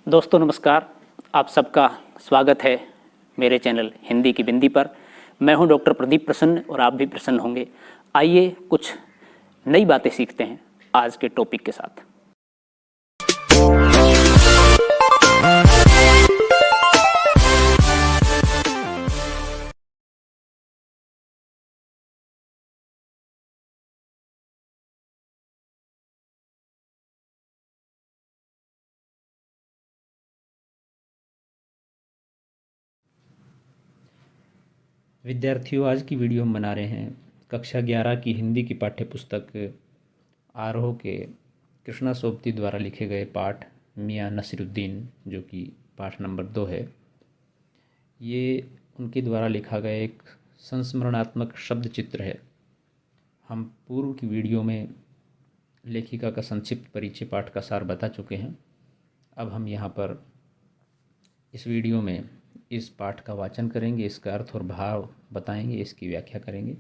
दोस्तों नमस्कार। आप सबका स्वागत है मेरे चैनल हिंदी की बिंदी पर। मैं हूं डॉक्टर प्रदीप प्रसन्न और आप भी प्रसन्न होंगे। आइए कुछ नई बातें सीखते हैं आज के टॉपिक के साथ। विद्यार्थियों, आज की वीडियो हम बना रहे हैं कक्षा 11 की हिंदी की पाठ्य पुस्तक आरोह के कृष्णा सोबती द्वारा लिखे गए पाठ मियाँ नसीरुद्दीन, जो कि पाठ नंबर 2 है। ये उनके द्वारा लिखा गया एक संस्मरणात्मक शब्द चित्र है। हम पूर्व की वीडियो में लेखिका का संक्षिप्त परिचय पाठ का सार बता चुके हैं। अब हम यहाँ पर इस वीडियो में इस पाठ का वाचन करेंगे, इसका अर्थ और भाव बताएंगे, इसकी व्याख्या करेंगे।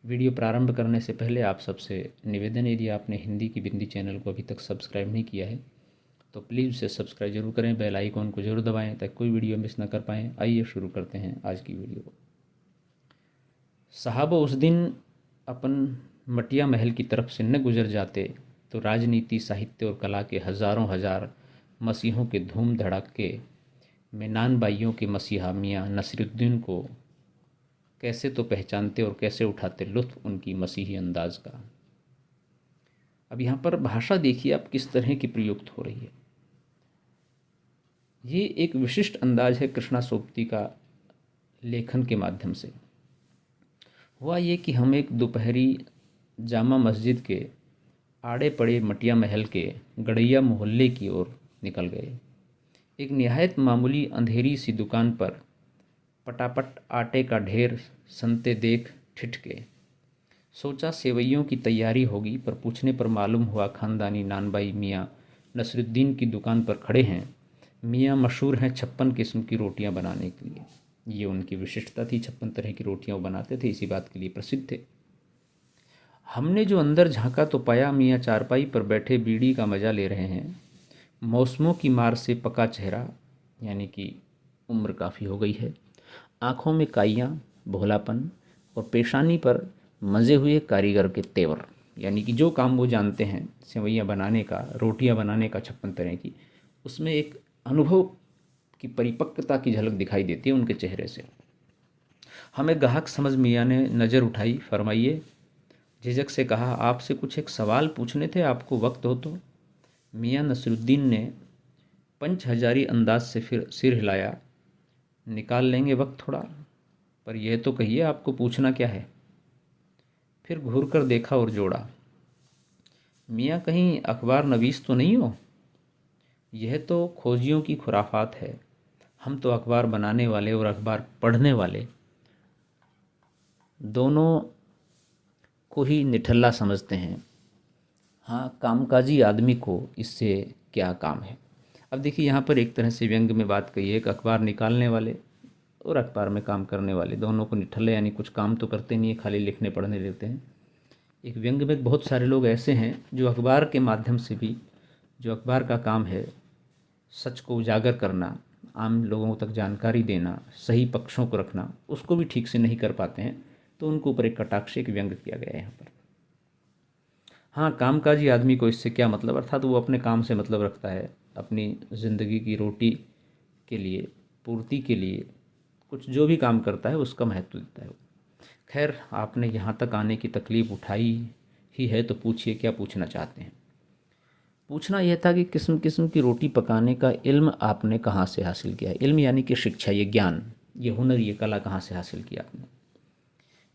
वीडियो प्रारंभ करने से पहले आप सबसे निवेदन, यदि आपने हिंदी की बिंदी चैनल को अभी तक सब्सक्राइब नहीं किया है तो प्लीज़ उसे सब्सक्राइब जरूर करें, बेल आइकॉन को जरूर दबाएं ताकि कोई वीडियो मिस न कर पाएँ। आइए शुरू करते हैं आज की वीडियो को। साहब उस दिन अपन मटिया महल की तरफ से न गुजर जाते तो राजनीति, साहित्य और कला के हज़ारों हजार मसीहों के धूम धड़ाके में नान बाइयों के मसीहा मियाँ नसीरुद्दीन को कैसे तो पहचानते और कैसे उठाते लुत्फ़ उनकी मसीही अंदाज का। अब यहाँ पर भाषा देखिए आप किस तरह की प्रयुक्त हो रही है। ये एक विशिष्ट अंदाज है कृष्णा सोबती का लेखन के माध्यम से। हुआ ये कि हम एक दोपहरी जामा मस्जिद के आड़े पड़े मटिया महल के गड़ैया मोहल्ले की ओर निकल गए। एक निहायत मामूली अंधेरी सी दुकान पर पटापट आटे का ढेर संते देख ठिठके। सोचा सेवइयों की तैयारी होगी, पर पूछने पर मालूम हुआ खानदानी नानबाई मियाँ नसरुद्दीन की दुकान पर खड़े हैं। मियाँ मशहूर हैं 56 किस्म की रोटियां बनाने के लिए। ये उनकी विशिष्टता थी, 56 तरह की रोटियां वो बनाते थे, इसी बात के लिए प्रसिद्ध थे। हमने जो अंदर झांका तो पाया मियाँ चारपाई पर बैठे बीड़ी का मज़ा ले रहे हैं। मौसमों की मार से पका चेहरा, यानी कि उम्र काफ़ी हो गई है, आँखों में काइयाँ, भोलापन और पेशानी पर मज़े हुए कारीगर के तेवर, यानी कि जो काम वो जानते हैं सेवइयाँ बनाने का, रोटियाँ बनाने का 56 तरह की, उसमें एक अनुभव की परिपक्वता की झलक दिखाई देती है उनके चेहरे से। हमें ग्राहक समझ मियाँ ने नज़र उठाई। फरमाइए, झिझक से कहा, आपसे कुछ एक सवाल पूछने थे, आपको वक्त हो तो। मियाँ नसरुद्दीन ने पंच हजारी अंदाज से फिर सिर हिलाया। निकाल लेंगे वक्त थोड़ा, पर यह तो कहिए आपको पूछना क्या है। फिर घूर कर देखा और जोड़ा, मियाँ कहीं अखबार नवीस तो नहीं हो? यह तो खोजियों की खुराफात है। हम तो अखबार बनाने वाले और अखबार पढ़ने वाले दोनों को ही निठल्ला समझते हैं। हाँ, कामकाजी आदमी को इससे क्या काम है। अब देखिए यहाँ पर एक तरह से व्यंग में बात कही है कि अखबार निकालने वाले और अखबार में काम करने वाले दोनों को निठल्ले, यानी कुछ काम तो करते नहीं है, खाली लिखने पढ़ने देते हैं। एक व्यंग में बहुत सारे लोग ऐसे हैं जो अखबार के माध्यम से भी, जो अखबार का काम है सच को उजागर करना, आम लोगों तक जानकारी देना, सही पक्षों को रखना, उसको भी ठीक से नहीं कर पाते हैं। तो उनको ऊपर एक कटाक्ष, एक व्यंग किया गया है यहाँ पर। हाँ, कामकाजी आदमी को इससे क्या मतलब, अर्थात वो अपने काम से मतलब रखता है, अपनी ज़िंदगी की रोटी के लिए, पूर्ति के लिए कुछ जो भी काम करता है उसका महत्व देता है। खैर, आपने यहाँ तक आने की तकलीफ़ उठाई ही है तो पूछिए, क्या पूछना चाहते हैं। पूछना यह था कि किस्म किस्म की रोटी पकाने का इल्म आपने कहाँ से हासिल किया है। इल्म यानी कि शिक्षा, ये ज्ञान, ये हुनर, ये कला कहाँ से हासिल किया आपने।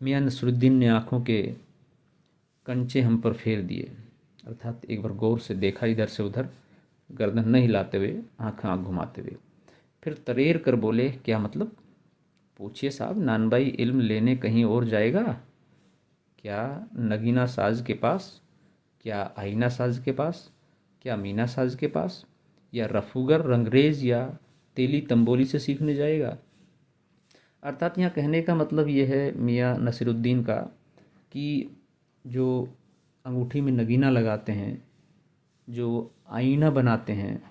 मियाँ नसरुद्दीन ने आँखों के कंचे हम पर फेर दिए, अर्थात एक बार गौर से देखा इधर से उधर, गर्दन न हिलाते हुए, आँख घुमाते हुए। फिर तरेर कर बोले, क्या मतलब? पूछिए साहब, नानबाई इल्म लेने कहीं और जाएगा क्या? नगीना साज के पास, क्या आईना साज के पास, क्या मीना साज के पास, या रफूगर रंगरेज या तेली तंबोली से सीखने जाएगा? अर्थात यहाँ कहने का मतलब ये है मियाँ नसीरुद्दीन का कि जो अंगूठी में नगीना लगाते हैं, जो आईना बनाते हैं,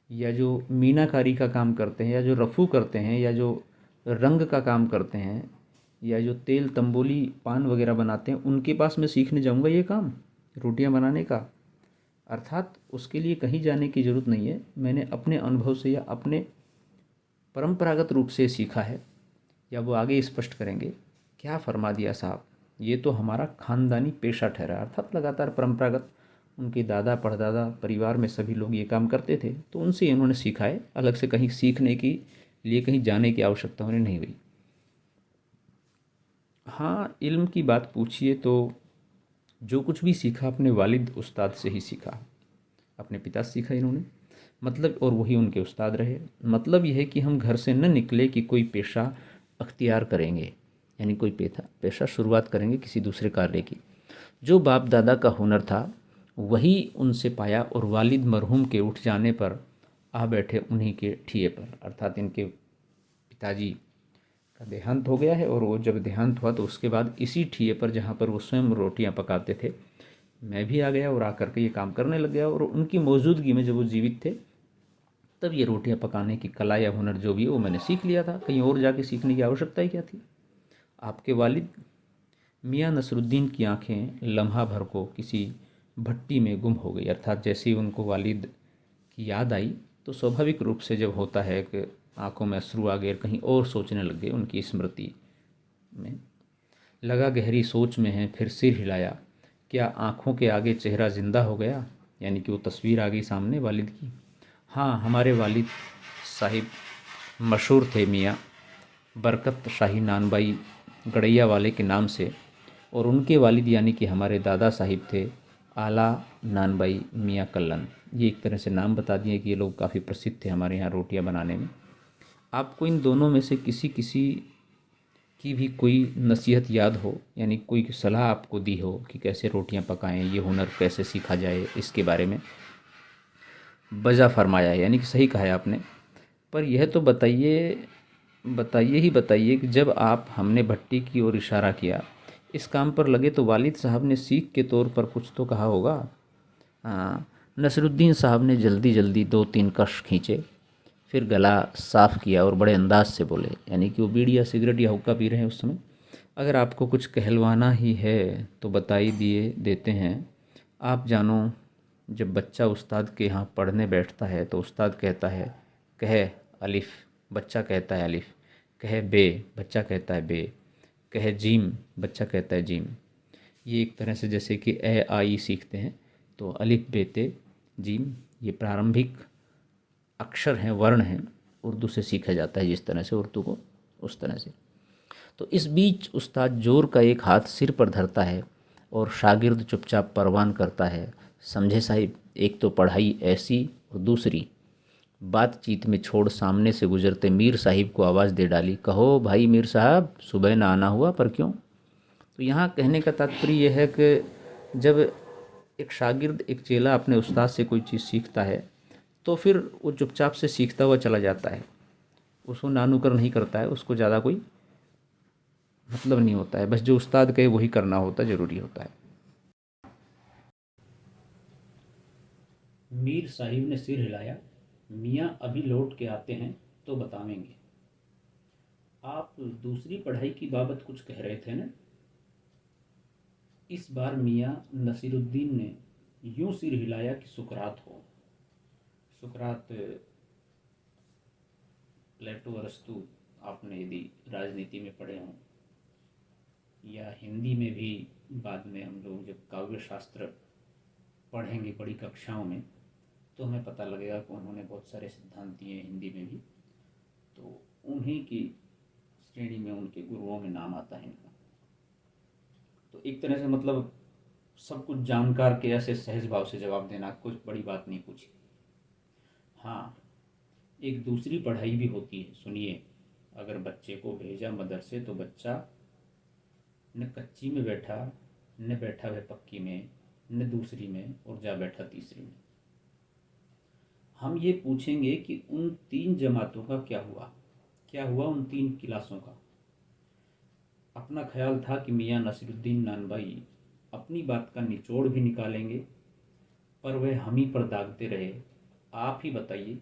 या जो मीनाकारी का काम करते हैं, या जो रफ़ू करते हैं, या जो रंग का काम करते हैं, या जो तेल तंबोली पान वगैरह बनाते हैं, उनके पास मैं सीखने जाऊंगा ये काम रोटियां बनाने का। अर्थात उसके लिए कहीं जाने की ज़रूरत नहीं है, मैंने अपने अनुभव से या अपने परंपरागत रूप से सीखा है। या वो आगे स्पष्ट करेंगे, क्या फरमा दिया साहब, ये तो हमारा खानदानी पेशा ठहरा। अर्थात लगातार परंपरागत उनके दादा परदादा परिवार में सभी लोग ये काम करते थे, तो उनसे इन्होंने सीखा है। अलग से कहीं सीखने की लिए कहीं जाने की आवश्यकता उन्हें नहीं हुई। हाँ, इल्म की बात पूछिए तो जो कुछ भी सीखा अपने वालिद उस्ताद से ही सीखा, अपने पिता से सीखा इन्होंने। मतलब और वही उनके उस्ताद रहे। मतलब यह है कि हम घर से न निकले कि कोई पेशा अख्तियार करेंगे, यानी कोई पेशा शुरुआत करेंगे किसी दूसरे कार्य की। जो बाप दादा का हुनर था वही उनसे पाया, और वालिद मरहूम के उठ जाने पर आ बैठे उन्हीं के ठिए पर। अर्थात इनके पिताजी का देहांत हो गया है, और वो जब देहांत हुआ तो उसके बाद इसी ठिए पर जहाँ पर वो स्वयं रोटियां पकाते थे, मैं भी आ गया और आकर के ये काम करने लग गया। और उनकी मौजूदगी में जब वो जीवित थे तब ये रोटियां पकाने की कला या हुनर जो भी है वो मैंने सीख लिया था। कहीं और जाके सीखने की आवश्यकता ही क्या थी। आपके वालिद मियाँ नसरुद्दीन की आंखें लम्हा भर को किसी भट्टी में गुम हो गई। अर्थात जैसे ही उनको वालिद की याद आई तो स्वाभाविक रूप से जब होता है कि आंखों में अश्रु आ गए, कहीं और सोचने लग गए, उनकी स्मृति में लगा गहरी सोच में है, फिर सिर हिलाया, क्या आंखों के आगे चेहरा जिंदा हो गया, यानी कि वो तस्वीर आ गई सामने वालिद की। हाँ, हमारे वालिद साहिब मशहूर थे मियाँ बरकत शाही नानबाई गड़ैया वाले के नाम से, और उनके वालिद यानी कि हमारे दादा साहिब थे आला नानबाई मियाँ कल्लन। ये एक तरह से नाम बता दिए कि ये लोग काफ़ी प्रसिद्ध थे हमारे यहाँ रोटियां बनाने में। आपको इन दोनों में से किसी किसी की भी कोई नसीहत याद हो, यानी कोई सलाह आपको दी हो कि कैसे रोटियां पकाएं, ये हुनर कैसे सीखा जाए, इसके बारे में बजा फरमाया है, यानी कि सही कहा है आपने। पर यह तो बताइए बताइए ही बताइए कि जब आप हमने भट्टी की ओर इशारा किया, इस काम पर लगे, तो वालिद साहब ने सीख के तौर पर कुछ तो कहा होगा। हाँ, नसरुद्दीन साहब ने जल्दी जल्दी 2-3 कश खींचे, फिर गला साफ़ किया और बड़े अंदाज से बोले, यानी कि वो बीड़ी या सिगरेट या हुक्का पी रहे हैं उस समय। अगर आपको कुछ कहलवाना ही है तो बताई दिए देते हैं। आप जानो, जब बच्चा उस्ताद के यहाँ पढ़ने बैठता है तो उस्ताद कहता है कह अलिफ, बच्चा कहता है अलिफ, कह बे, बच्चा कहता है बे, कह जीम, बच्चा कहता है जीम। ये एक तरह से जैसे कि ए आई सीखते हैं, तो अलिफ बे ते जीम ये प्रारंभिक अक्षर हैं, वर्ण हैं, उर्दू से सीखा जाता है जिस तरह से उर्दू को, उस तरह से। तो इस बीच उस्ताद जोर का एक हाथ सिर पर धरता है और शागिर्द चुपचाप परवान करता है, समझे साहिब, एक तो पढ़ाई ऐसी, और दूसरी बातचीत में छोड़ सामने से गुजरते मीर साहिब को आवाज़ दे डाली, कहो भाई मीर साहब, सुबह ना आना हुआ, पर क्यों। तो यहाँ कहने का तात्पर्य यह है कि जब एक शागिर्द, एक चेला अपने उस्ताद से कोई चीज़ सीखता है तो फिर वो चुपचाप से सीखता हुआ चला जाता है, उसको नानुकर नहीं करता है, उसको ज़्यादा कोई मतलब नहीं होता है, बस जो उस्ताद कहे वही करना होता है, ज़रूरी होता है। मीर साहिब ने सिर हिलाया, मियाँ अभी लौट के आते हैं तो बतावेंगे। आप दूसरी पढ़ाई की बाबत कुछ कह रहे थे ना। इस बार मियाँ नसीरुद्दीन ने यूं सिर हिलाया कि सुकरात हो। सुकरात, प्लेटो, अरस्तु, आपने यदि राजनीति में पढ़े हों, या हिंदी में भी बाद में हम लोग जब काव्य शास्त्र पढ़ेंगे बड़ी कक्षाओं में तो हमें पता लगेगा कि उन्होंने बहुत सारे सिद्धांत दिए हिंदी में भी। तो उन्हीं की श्रेणी में, उनके गुरुओं में नाम आता है इनका। तो एक तरह से मतलब सब कुछ जानकार के ऐसे सहज भाव से जवाब देना, कुछ बड़ी बात नहीं पूछी। हाँ, एक दूसरी पढ़ाई भी होती है, सुनिए। अगर बच्चे को भेजा मदरसे तो बच्चा न कच्ची में बैठा, न बैठा वह पक्की में, न दूसरी में, और जा बैठा तीसरी में। हम ये पूछेंगे कि उन 3 जमातों का क्या हुआ, क्या हुआ उन 3 क्लासों का। अपना ख्याल था कि मियाँ नसीरुद्दीन नानबाई अपनी बात का निचोड़ भी निकालेंगे, पर वह हम ही पर दागते रहे। आप ही बताइए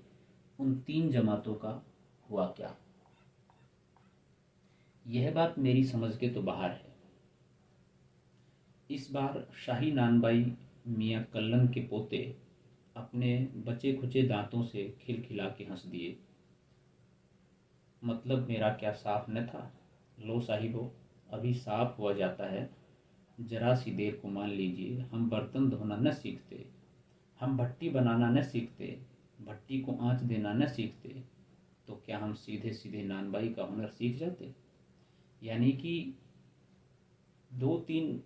उन 3 जमातों का हुआ क्या? यह बात मेरी समझ के तो बाहर है। इस बार शाही नानबाई मियाँ कल्लन के पोते अपने बचे खुचे दांतों से खिलखिला के हंस दिए। मतलब मेरा क्या साफ न था? लो साहिबो, अभी साफ हुआ जाता है। जरा सी देर को मान लीजिए, हम बर्तन धोना न सीखते, हम भट्टी बनाना न सीखते, भट्टी को आंच देना न सीखते, तो क्या हम सीधे सीधे नानबाई का हुनर सीख जाते? यानी कि 2-3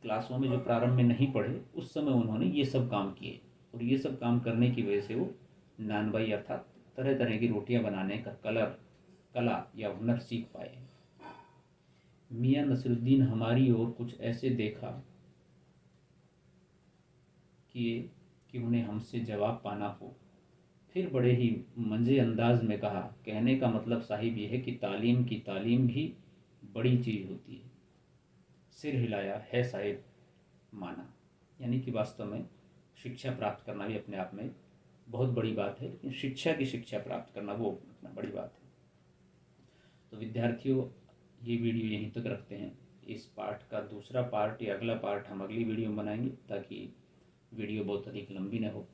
क्लासों में जो प्रारंभ में नहीं पढ़े, उस समय उन्होंने ये सब काम किए, और ये सब काम करने की वजह से वो नानबाई अर्थात तरह तरह की रोटियां बनाने का कला या हुनर सीख पाए। मियाँ नसरुद्दीन हमारी ओर कुछ ऐसे देखा कि उन्हें हमसे जवाब पाना हो। फिर बड़े ही मंजे अंदाज में कहा, कहने का मतलब साहिब यह है कि तालीम की तालीम भी बड़ी चीज़ होती है। सिर हिलाया, है साहिब, माना। यानी कि वास्तव में शिक्षा प्राप्त करना भी अपने आप में बहुत बड़ी बात है, लेकिन शिक्षा की शिक्षा प्राप्त करना वो बड़ी बात है। तो विद्यार्थियों, ये वीडियो यहीं तक रखते हैं। इस पार्ट का दूसरा पार्ट या अगला पार्ट हम अगली वीडियो में बनाएंगे, ताकि वीडियो बहुत अधिक लंबी न हो।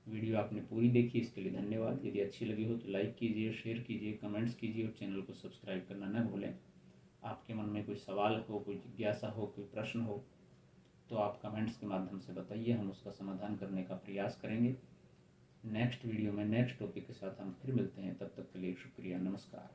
वीडियो आपने पूरी देखी, इसके लिए धन्यवाद। यदि अच्छी लगी हो तो लाइक कीजिए, शेयर कीजिए, कमेंट्स कीजिए और चैनल को सब्सक्राइब करना न भूलें। आपके मन में कोई सवाल हो, कोई जिज्ञासा हो, कोई प्रश्न हो, तो आप कमेंट्स के माध्यम से बताइए, हम उसका समाधान करने का प्रयास करेंगे। नेक्स्ट वीडियो में नेक्स्ट टॉपिक के साथ हम फिर मिलते हैं। तब तक के लिए शुक्रिया, नमस्कार।